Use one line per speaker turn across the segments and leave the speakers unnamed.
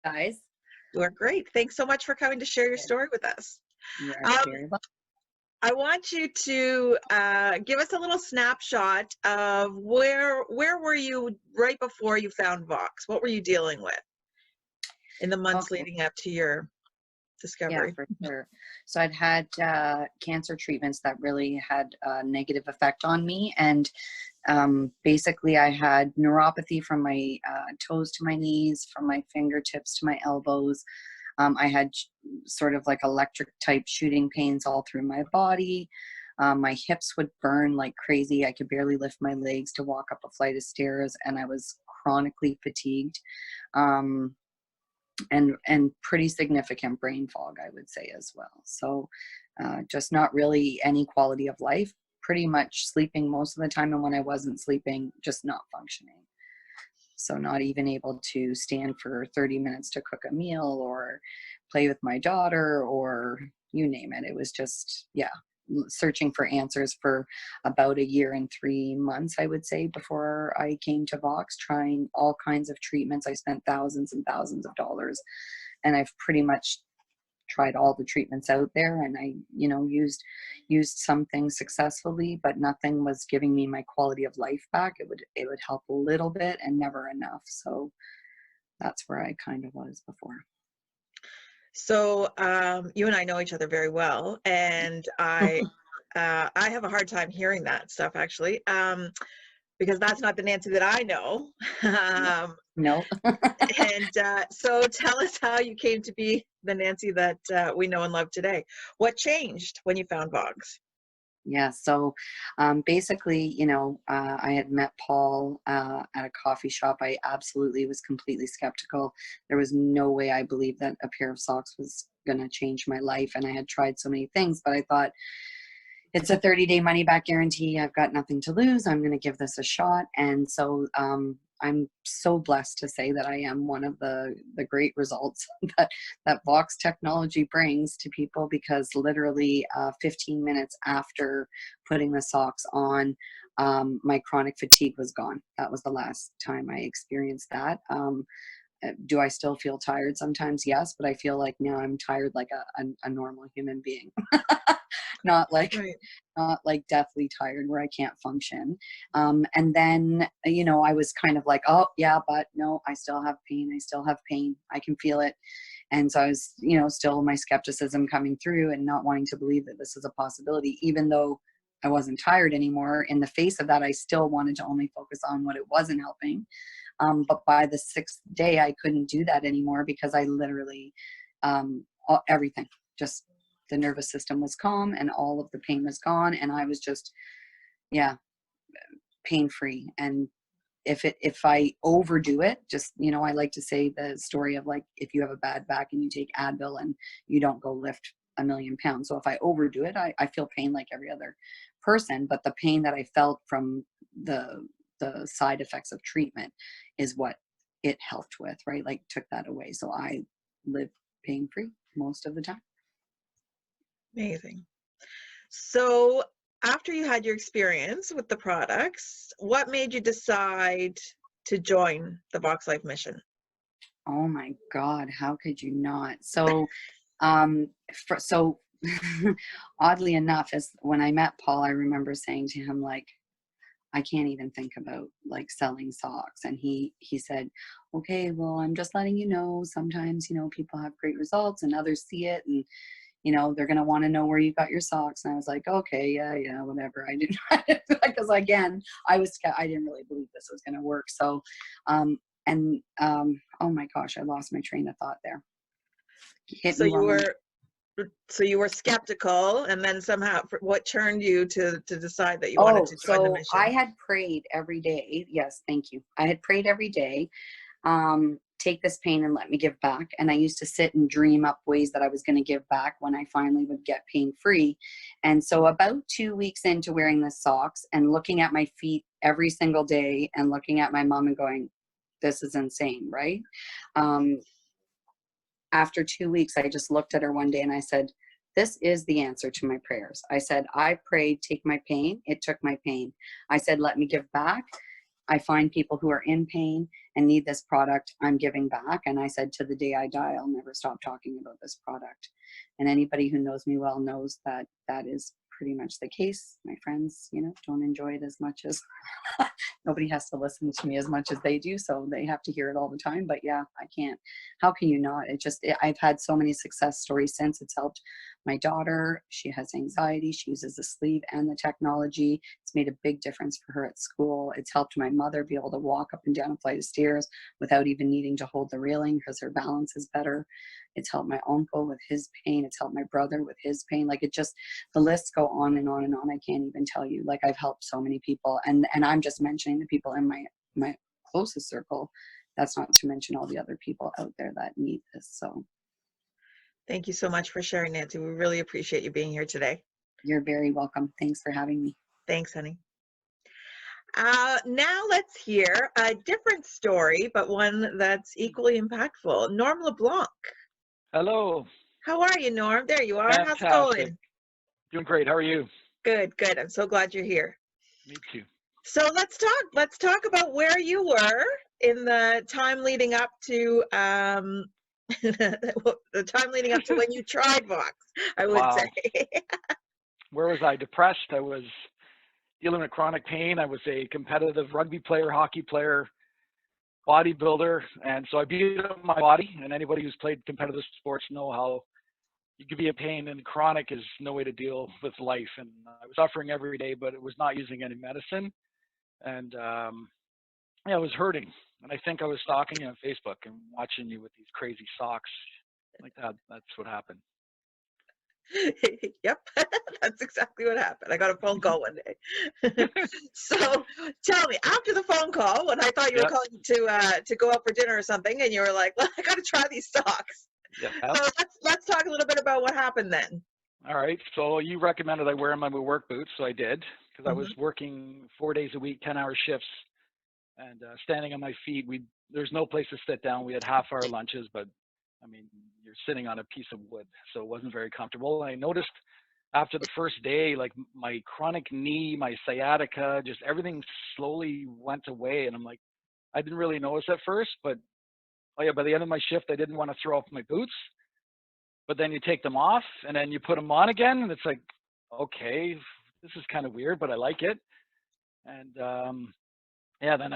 Guys.
We're great. Thanks so much for coming to share your story with us.
You are
Um,
very welcome.
I want you to give us a little snapshot of where were you right before you found Vox? What were you dealing with in the months
Okay.
leading up to your
Yeah,
discovery?
for sure. So I'd had cancer treatments that really had a negative effect on me. And basically I had neuropathy from my toes to my knees, from my fingertips to my elbows. I had sort of like electric type shooting pains all through my body. My hips would burn like crazy. I could barely lift my legs to walk up a flight of stairs, and I was chronically fatigued. Um, and pretty significant brain fog, I would say, as well. So just not really any quality of life, pretty much sleeping most of the time, and when I wasn't sleeping, just not functioning. So not even able to stand for 30 minutes to cook a meal or play with my daughter or you name it. It was just, yeah, searching for answers for about a year and 3 months, I would say, before I came to Vox, trying all kinds of treatments. I spent thousands and thousands of dollars, and I've pretty much tried all the treatments out there, and I, used some things successfully, but nothing was giving me my quality of life back. It would help a little bit and never enough. So that's where I kind of was before.
So you and I know each other very well, and I have a hard time hearing that stuff actually, because that's not the Nancy that I know.
No.
And so tell us how you came to be the Nancy that we know and love today. What changed when you found Vox?
Yeah, so basically, I had met Paul at a coffee shop. I absolutely was completely skeptical. There was no way I believed that a pair of socks was going to change my life. And I had tried so many things, but I thought, it's a 30-day money back guarantee. I've got nothing to lose. I'm going to give this a shot. And so I'm so blessed to say that I am one of the great results that Vox technology brings to people, because literally 15 minutes after putting the socks on, my chronic fatigue was gone. That was the last time I experienced that. Do I still feel tired sometimes? Yes, but I feel like now I'm tired like a normal human being. not like
Right.
not like deathly tired where I can't function. And then, I was kind of like, oh yeah, but no, I still have pain. I still have pain. I can feel it. And so I was, still my skepticism coming through and not wanting to believe that this is a possibility, even though I wasn't tired anymore. In the face of that, I still wanted to only focus on what it wasn't helping. But by the 6th day, I couldn't do that anymore, because I literally, everything, just the nervous system was calm and all of the pain was gone. And I was just, yeah, pain-free. And if I overdo it, just, I like to say the story of, like, if you have a bad back and you take Advil and you don't go lift 1,000,000 pounds. So if I overdo it, I feel pain like every other person, but the pain that I felt from the side effects of treatment is what it helped with, right? Like, took that away. So I live pain-free most of the time.
Amazing. So after you had your experience with the products, what made you decide to join the VoxxLife mission?
Oh my God, how could you not? So, so oddly enough, as when I met Paul, I remember saying to him, like, I can't even think about like selling socks. And he said, okay, well, I'm just letting you know, sometimes, people have great results and others see it, and, they're going to want to know where you got your socks. And I was like, okay, yeah, whatever. I didn't, because again, I didn't really believe this was going to work. So, oh my gosh, I lost my train of thought there.
So you were skeptical, and then somehow, what turned you to decide that you wanted to join the
So
mission?
I had prayed every day. Yes, thank you. I had prayed every day. Take this pain and let me give back. And I used to sit and dream up ways that I was going to give back when I finally would get pain free. And so about 2 weeks into wearing the socks and looking at my feet every single day and looking at my mom and going, this is insane, right? After 2 weeks, I just looked at her one day and I said, this is the answer to my prayers. I said, I prayed, take my pain. It took my pain. I said, let me give back. I find people who are in pain and need this product, I'm giving back. And I said, to the day I die, I'll never stop talking about this product. And anybody who knows me well knows that that is pretty much the case. My friends, don't enjoy it as much as nobody has to listen to me as much as they do. So they have to hear it all the time. But yeah, I can't. How can you not? I've had so many success stories since. It's helped my daughter. She has anxiety. She uses the sleeve and the technology. It's made a big difference for her at school. It's helped my mother be able to walk up and down a flight of stairs without even needing to hold the railing because her balance is better. It's helped my uncle with his pain. It's helped my brother with his pain. Like, the lists go on and on and on. I can't even tell you. Like, I've helped so many people, and I'm just mentioning the people in my closest circle. That's not to mention all the other people out there that need this. So
Thank you so much for sharing, Nancy. We really appreciate you being here today.
you're very welcome. Thanks for having me.
Thanks, honey. Now let's hear a different story, but one that's equally impactful. Norm LeBlanc.
Hello.
How are you, Norm? There you are. How's it
Fantastic.
going?
Doing great. How are you?
Good, good. I'm so glad you're here.
Me too.
So let's talk. Let's talk about where you were in the time leading up to the time leading up to when you tried Vox, I would
Wow.
say.
Where was I? Depressed. I was dealing with chronic pain. I was a competitive rugby player, hockey player, bodybuilder, and so I beat up my body. And anybody who's played competitive sports know how you could be in pain, and chronic is no way to deal with life. And I was suffering every day, but it was not using any medicine. And yeah, I was hurting. And I think I was stalking you on Facebook and watching you with these crazy socks like that. That's what happened.
Yep, that's exactly what happened. I got a phone call one day. So tell me, after the phone call, when I thought you were
Yep.
calling to go out for dinner or something, and you were like, "Well, I got to try these socks."
Yep.
So let's talk a little bit about what happened then.
All right. So you recommended I wear my work boots, so I did, because I was
Mhm.
working 4 days a week, 10-hour shifts, and standing on my feet. There's no place to sit down. We had half-hour lunches, but I mean, you're sitting on a piece of wood, so it wasn't very comfortable. I noticed after the first day, like my chronic knee, my sciatica, just everything slowly went away, and I'm like, I didn't really notice at first, but oh yeah, by the end of my shift, I didn't want to throw off my boots. But then you take them off and then you put them on again, and it's like, okay, this is kind of weird, but I like it. And yeah, then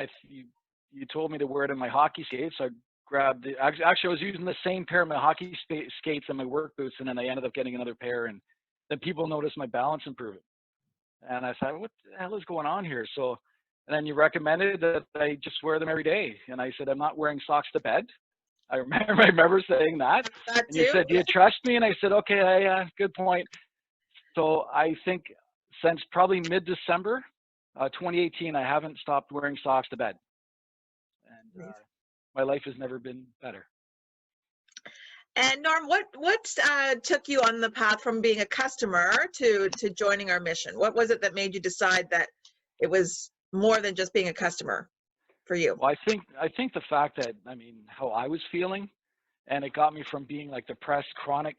you told me to wear it in my hockey skates. So I grabbed actually I was using the same pair of my hockey skates and my work boots, and then I ended up getting another pair, and then people noticed my balance improving. And I thought, what the hell is going on here? So, and then you recommended that I just wear them every day, and I said, I'm not wearing socks to bed. I remember saying that.
That
And you
too.
said, do you trust me? And I said, okay, good point. So I think since probably mid-December 2018, I haven't stopped wearing socks to bed. And my life has never been better.
And Norm, what took you on the path from being a customer to joining our mission? What was it that made you decide that it was more than just being a customer for you?
Well, I think the fact that, I mean, how I was feeling, and it got me from being like depressed, chronic,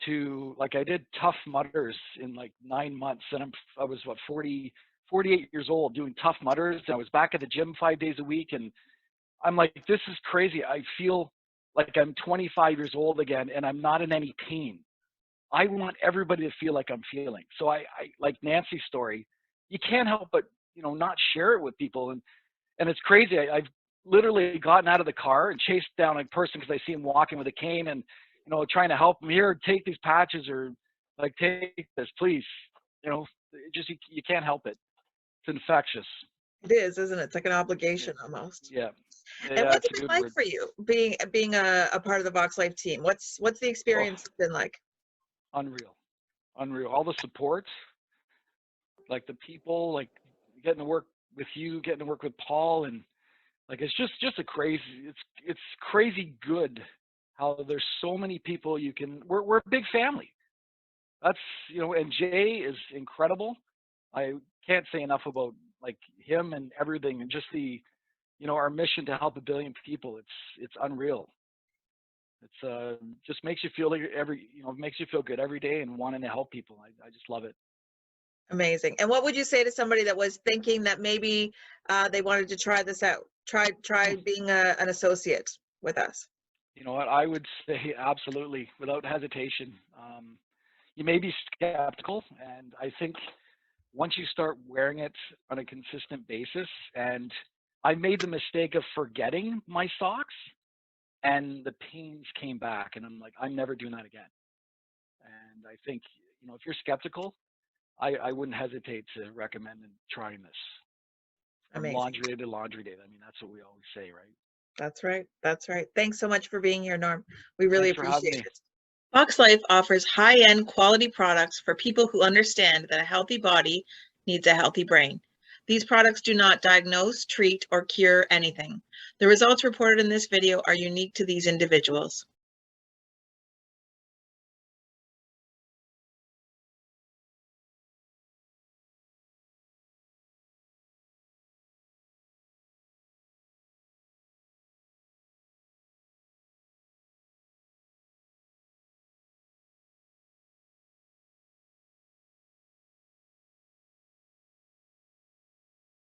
to like I did Tough Mudders in like 9 months, and I was what 48 years old doing Tough Mudders, and I was back at the gym 5 days a week, and I'm like, this is crazy. I feel like I'm 25 years old again, and I'm not in any pain. I want everybody to feel like I'm feeling. So I like Nancy's story. You can't help but not share it with people, and it's crazy. I've literally gotten out of the car and chased down a person because I see him walking with a cane, and trying to help him. Here, take these patches, or like, take this, please. Just you can't help it. It's infectious.
It is, isn't it? It's like an obligation almost.
Yeah.
And
Yeah,
what's
it's
it
a
been
good
like
word.
for you being a part of the VoxxLife team? What's the
Oh,
experience been like?
unreal, unreal. All the support, like the people, like getting to work with you, getting to work with Paul, and like it's just a crazy. It's crazy good how there's so many people you can. We're a big family. That's and Jay is incredible. I can't say enough about like him and everything, and just the our mission to help 1 billion people. It's unreal. It's just makes you feel like makes you feel good every day and wanting to help people. I just love it.
Amazing. And what would you say to somebody that was thinking that maybe they wanted to try this out, try being an associate with us?
You know what? I would say absolutely, without hesitation. You may be skeptical, and I think once you start wearing it on a consistent basis, and I made the mistake of forgetting my socks, and the pains came back, and I'm like, I'm never doing that again. And I think, you know, if you're skeptical, I wouldn't hesitate to recommend trying this. From
Amazing.
laundry day to laundry day. I mean, that's what we always say, right?
That's right. That's right. Thanks so much for being here, Norm. We really
Thanks for having
appreciate
me.
it. VoxxLife offers high-end quality products for people who understand that a healthy body needs a healthy brain. These products do not diagnose, treat, or cure anything. The results reported in this video are unique to these individuals.